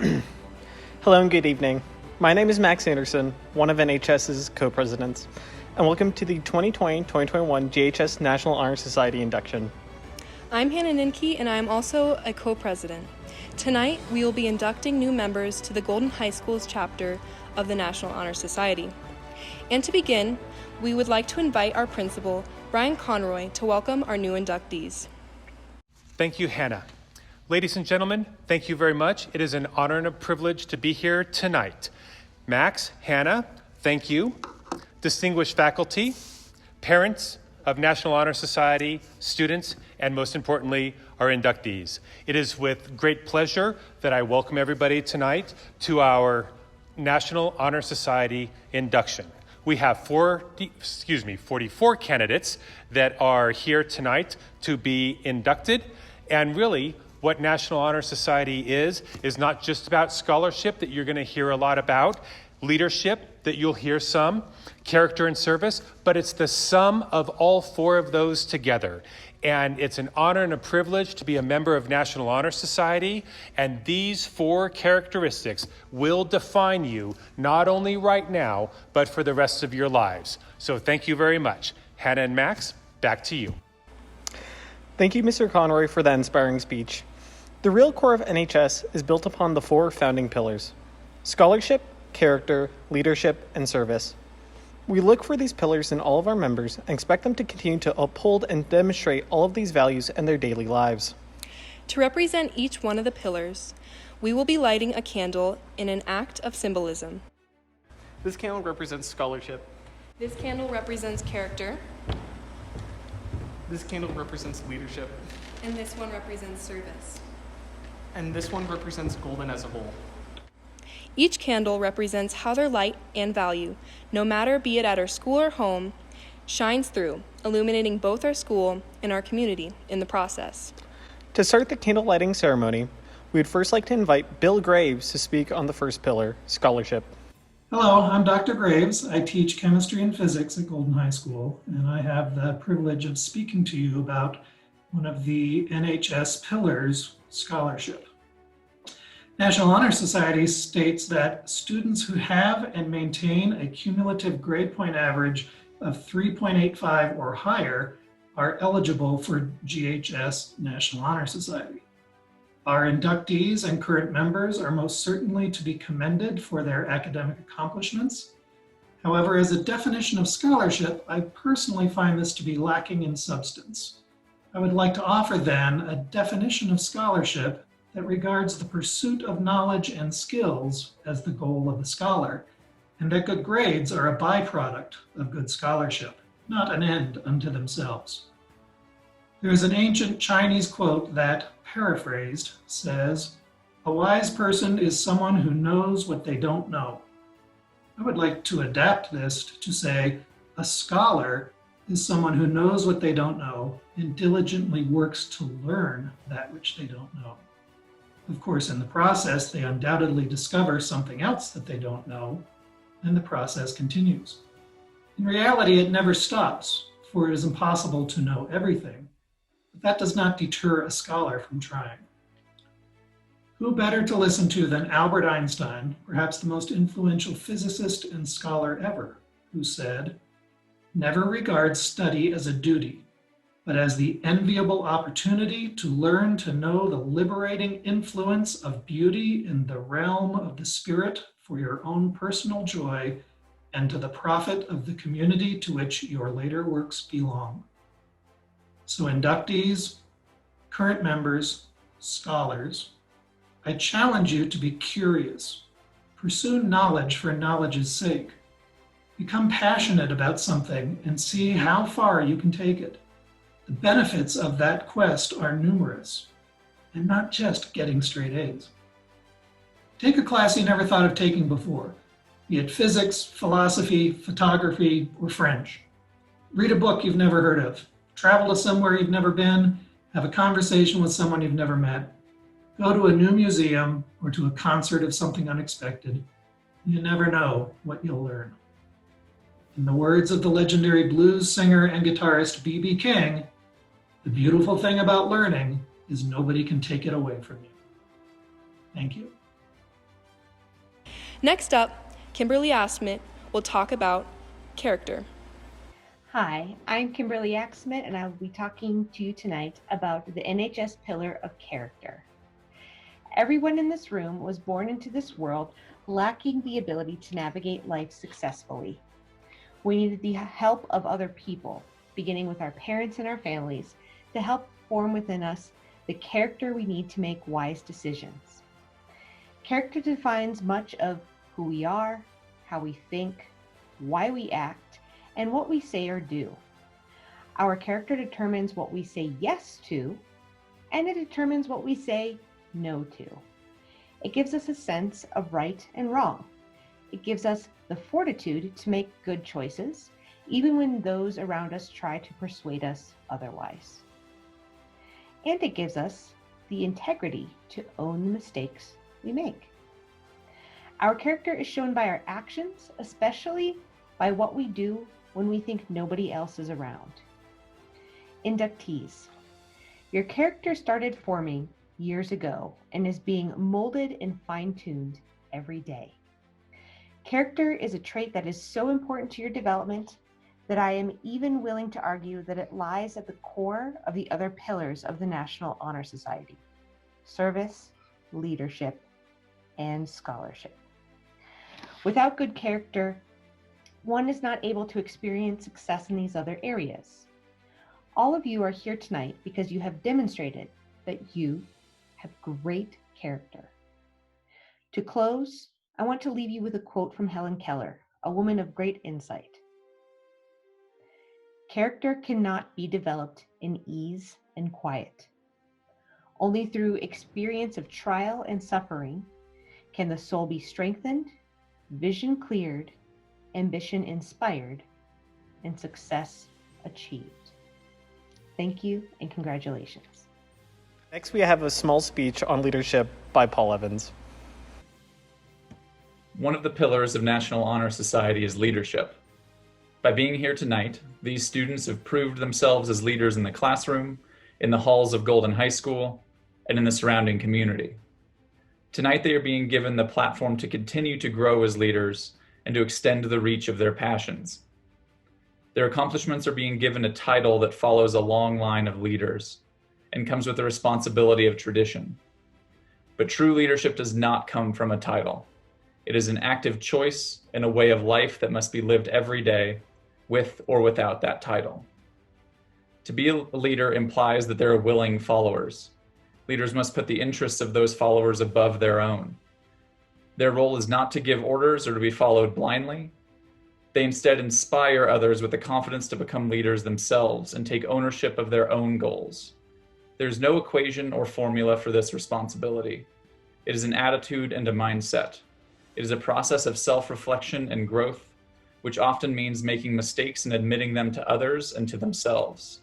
Hello and good evening. My name is Max Anderson, one of NHS's co-presidents, and welcome to the 2020-2021 GHS National Honor Society induction. I'm Hannah Ninke, and I'm also a co-president. Tonight, we will be inducting new members to the Golden High School's chapter of the National Honor Society. And to begin, we would like to invite our principal, Brian Conroy, to welcome our new inductees. Thank you, Hannah. Ladies and gentlemen, thank you very much. It is an honor and a privilege to be here tonight. Max, Hannah, thank you. Distinguished faculty, parents of National Honor Society, students, and most importantly, our inductees. It is with great pleasure that I welcome everybody tonight to our National Honor Society induction. We have 44 candidates that are here tonight to be inducted, and really, what National Honor Society is not just about scholarship that you're going to hear a lot about, leadership that you'll hear some, character and service, but it's the sum of all four of those together. And it's an honor and a privilege to be a member of National Honor Society, and these four characteristics will define you not only right now, but for the rest of your lives. So thank you very much. Hannah and Max, back to you. Thank you, Mr. Conroy, for that inspiring speech. The real core of NHS is built upon the four founding pillars: scholarship, character, leadership, and service. We look for these pillars in all of our members and expect them to continue to uphold and demonstrate all of these values in their daily lives. To represent each one of the pillars, we will be lighting a candle in an act of symbolism. This candle represents scholarship. This candle represents character. This candle represents leadership. And this one represents service. And this one represents golden as a whole. Each candle represents how their light and value, no matter be it at our school or home, shines through, illuminating both our school and our community in the process. To start the candle lighting ceremony, we would first like to invite Bill Graves to speak on the first pillar, scholarship. Hello, I'm Dr. Graves. I teach chemistry and physics at Golden High School, and I have the privilege of speaking to you about one of the NHS pillars, scholarship. National Honor Society states that students who have and maintain a cumulative grade point average of 3.85 or higher are eligible for GHS National Honor Society. Our inductees and current members are most certainly to be commended for their academic accomplishments. However, as a definition of scholarship, I personally find this to be lacking in substance. I would like to offer then a definition of scholarship that regards the pursuit of knowledge and skills as the goal of the scholar, and that good grades are a byproduct of good scholarship, not an end unto themselves. There is an ancient Chinese quote that, paraphrased, says, "A wise person is someone who knows what they don't know." I would like to adapt this to say, a scholar is someone who knows what they don't know and diligently works to learn that which they don't know. Of course, in the process, they undoubtedly discover something else that they don't know, and the process continues. In reality, it never stops, for it is impossible to know everything. But that does not deter a scholar from trying. Who better to listen to than Albert Einstein, perhaps the most influential physicist and scholar ever, who said, "Never regard study as a duty, but as the enviable opportunity to learn to know the liberating influence of beauty in the realm of the spirit for your own personal joy and to the profit of the community to which your later works belong." So inductees, current members, scholars, I challenge you to be curious. Pursue knowledge for knowledge's sake. Become passionate about something and see how far you can take it. The benefits of that quest are numerous, and not just getting straight A's. Take a class you never thought of taking before, be it physics, philosophy, photography, or French. Read a book you've never heard of. Travel to somewhere you've never been. Have a conversation with someone you've never met. Go to a new museum or to a concert of something unexpected. You never know what you'll learn. In the words of the legendary blues singer and guitarist B.B. King, the beautiful thing about learning is nobody can take it away from you. Thank you. Next up, Kimberly Asmit will talk about character. Hi, I'm Kimberly Axmit, and I will be talking to you tonight about the NHS pillar of character. Everyone in this room was born into this world lacking the ability to navigate life successfully. We needed the help of other people, beginning with our parents and our families, to help form within us the character we need to make wise decisions. Character defines much of who we are, how we think, why we act, and what we say or do. Our character determines what we say yes to, and it determines what we say no to. It gives us a sense of right and wrong. It gives us the fortitude to make good choices, even when those around us try to persuade us otherwise. And it gives us the integrity to own the mistakes we make. Our character is shown by our actions, especially by what we do when we think nobody else is around. Inductees. Your character started forming years ago and is being molded and fine-tuned every day. Character is a trait that is so important to your development that I am even willing to argue that it lies at the core of the other pillars of the National Honor Society: service, leadership, and scholarship. Without good character, one is not able to experience success in these other areas. All of you are here tonight because you have demonstrated that you have great character. To close, I want to leave you with a quote from Helen Keller, a woman of great insight. Character cannot be developed in ease and quiet. Only through experience of trial and suffering can the soul be strengthened, vision cleared, ambition inspired, and success achieved. Thank you and congratulations. Next, we have a small speech on leadership by Paul Evans. One of the pillars of National Honor Society is leadership. By being here tonight, these students have proved themselves as leaders in the classroom, in the halls of Golden High School, and in the surrounding community. Tonight, they are being given the platform to continue to grow as leaders and to extend the reach of their passions. Their accomplishments are being given a title that follows a long line of leaders and comes with the responsibility of tradition. But true leadership does not come from a title. It is an active choice and a way of life that must be lived every day, with or without that title. To be a leader implies that there are willing followers. Leaders must put the interests of those followers above their own. Their role is not to give orders or to be followed blindly. They instead inspire others with the confidence to become leaders themselves and take ownership of their own goals. There's no equation or formula for this responsibility. It is an attitude and a mindset. It is a process of self-reflection and growth, which often means making mistakes and admitting them to others and to themselves.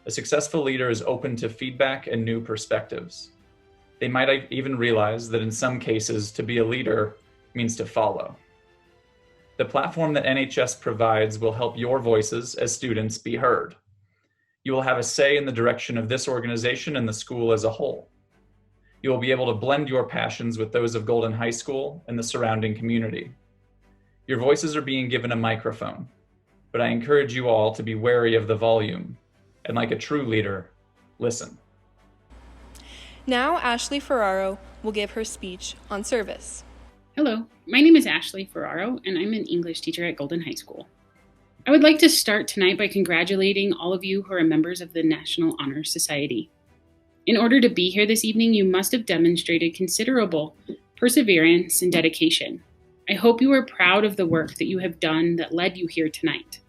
A successful leader is open to feedback and new perspectives. They might even realize that in some cases, to be a leader means to follow. The platform that NHS provides will help your voices as students be heard. You will have a say in the direction of this organization and the school as a whole. You will be able to blend your passions with those of Golden High School and the surrounding community. Your voices are being given a microphone, but I encourage you all to be wary of the volume and, like a true leader, listen. Now Ashley Ferraro will give her speech on service. Hello, my name is Ashley Ferraro, and I'm an English teacher at Golden High School. I would like to start tonight by congratulating all of you who are members of the National Honor Society. In order to be here this evening, you must have demonstrated considerable perseverance and dedication. I hope you are proud of the work that you have done that led you here tonight.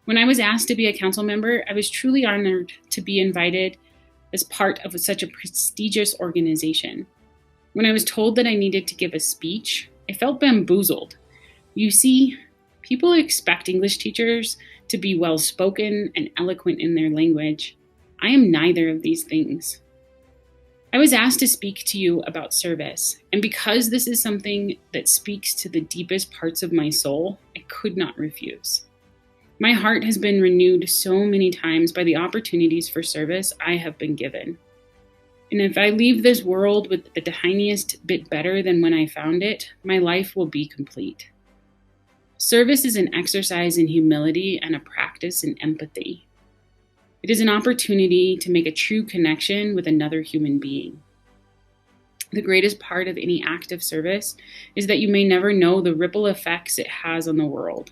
When I was asked to be a council member, I was truly honored to be invited as part of such a prestigious organization. When I was told that I needed to give a speech, I felt bamboozled. You see, people expect English teachers to be well-spoken and eloquent in their language. I am neither of these things. I was asked to speak to you about service, and because this is something that speaks to the deepest parts of my soul, I could not refuse. My heart has been renewed so many times by the opportunities for service I have been given. And if I leave this world with the tiniest bit better than when I found it, my life will be complete. Service is an exercise in humility and a practice in empathy. It is an opportunity to make a true connection with another human being. The greatest part of any act of service is that you may never know the ripple effects it has on the world.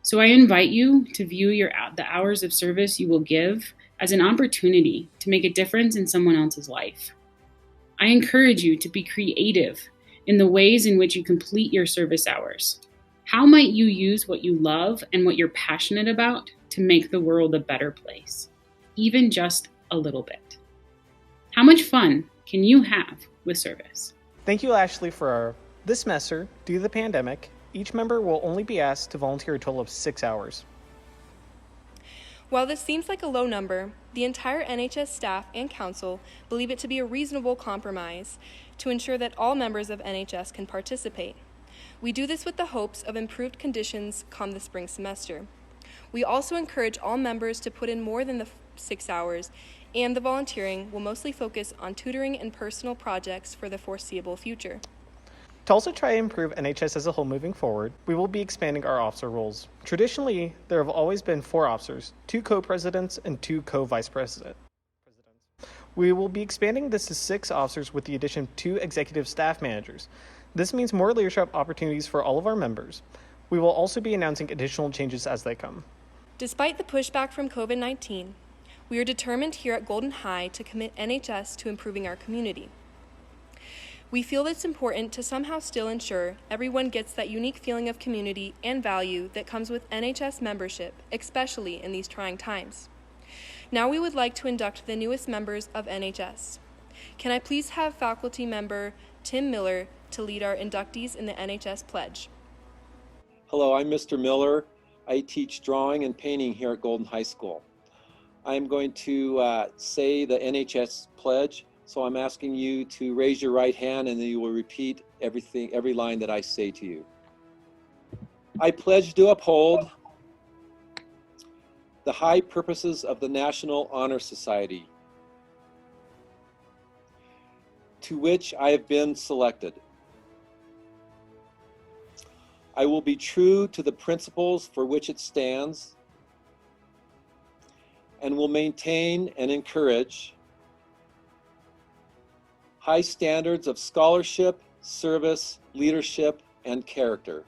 So I invite you to view the hours of service you will give as an opportunity to make a difference in someone else's life. I encourage you to be creative in the ways in which you complete your service hours. How might you use what you love and what you're passionate about to make the world a better place, even just a little bit? How much fun can you have with service? Thank you, Ashley Farrar. This semester, due to the pandemic, each member will only be asked to volunteer a total of 6 hours. While this seems like a low number, the entire NHS staff and council believe it to be a reasonable compromise to ensure that all members of NHS can participate. We do this with the hopes of improved conditions come the spring semester. We also encourage all members to put in more than the 6 hours, and the volunteering will mostly focus on tutoring and personal projects for the foreseeable future. To also try to improve NHS as a whole moving forward, we will be expanding our officer roles. Traditionally, there have always been 4 officers, 2 co-presidents, and 2 co-vice presidents. We will be expanding this to 6 officers with the addition of 2 executive staff managers. This means more leadership opportunities for all of our members. We will also be announcing additional changes as they come. Despite the pushback from COVID-19, we are determined here at Golden High to commit NHS to improving our community. We feel it's important to somehow still ensure everyone gets that unique feeling of community and value that comes with NHS membership, especially in these trying times. Now we would like to induct the newest members of NHS. Can I please have faculty member Tim Miller to lead our inductees in the NHS pledge? Hello, I'm Mr. Miller. I teach drawing and painting here at Golden High School. I'm going to say the NHS pledge, so I'm asking you to raise your right hand and then you will repeat every line that I say to you. I pledge to uphold the high purposes of the National Honor Society, to which I have been selected. I will be true to the principles for which it stands and will maintain and encourage high standards of scholarship, service, leadership, and character.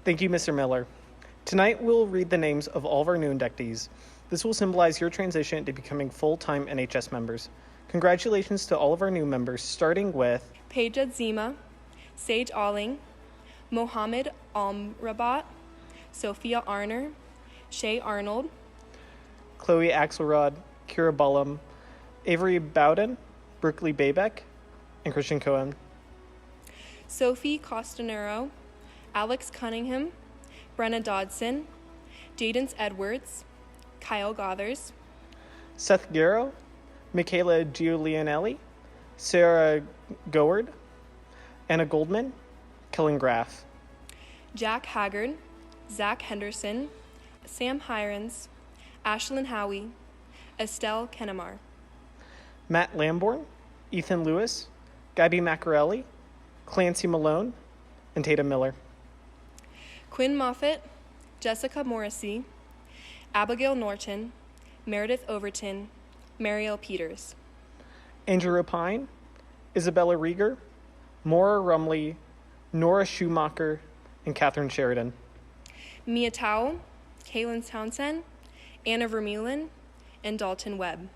Thank you, Mr. Miller. Tonight, we'll read the names of all of our new inductees. This will symbolize your transition to becoming full-time NHS members. Congratulations to all of our new members, starting with Paige Zima, Sage Alling, Mohammed Almrabat, Sophia Arner, Shay Arnold, Chloe Axelrod, Kira Bullum, Avery Bowden, Brookley Baybeck, and Christian Cohen. Sophie Costanero, Alex Cunningham, Brenna Dodson, Jadence Edwards, Kyle Gothers, Seth Garrow, Michaela Giulianelli, Sarah Goward, Anna Goldman, Kellen Graff, Jack Haggard, Zach Henderson, Sam Hirons, Ashlyn Howie, Estelle Kennemar, Matt Lamborn, Ethan Lewis, Gabby Macarelli, Clancy Malone, and Tatum Miller. Quinn Moffett, Jessica Morrissey, Abigail Norton, Meredith Overton, Mariel Peters. Andrew Rapine, Isabella Rieger, Maura Rumley, Nora Schumacher, and Catherine Sheridan. Mia Towle, Kaylin Townsend, Anna Vermeulen, and Dalton Webb.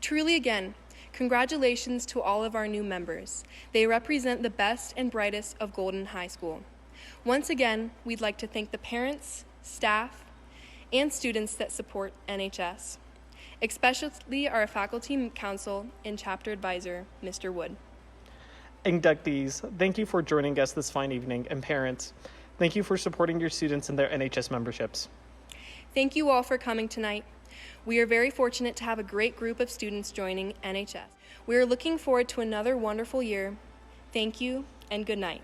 Truly again, congratulations to all of our new members. They represent the best and brightest of Golden High School. Once again, we'd like to thank the parents, staff, and students that support NHS, especially our faculty council and chapter advisor, Mr. Wood. Inductees, thank you for joining us this fine evening, and parents, thank you for supporting your students in their NHS memberships. Thank you all for coming tonight. We are very fortunate to have a great group of students joining NHS. We are looking forward to another wonderful year. Thank you and good night.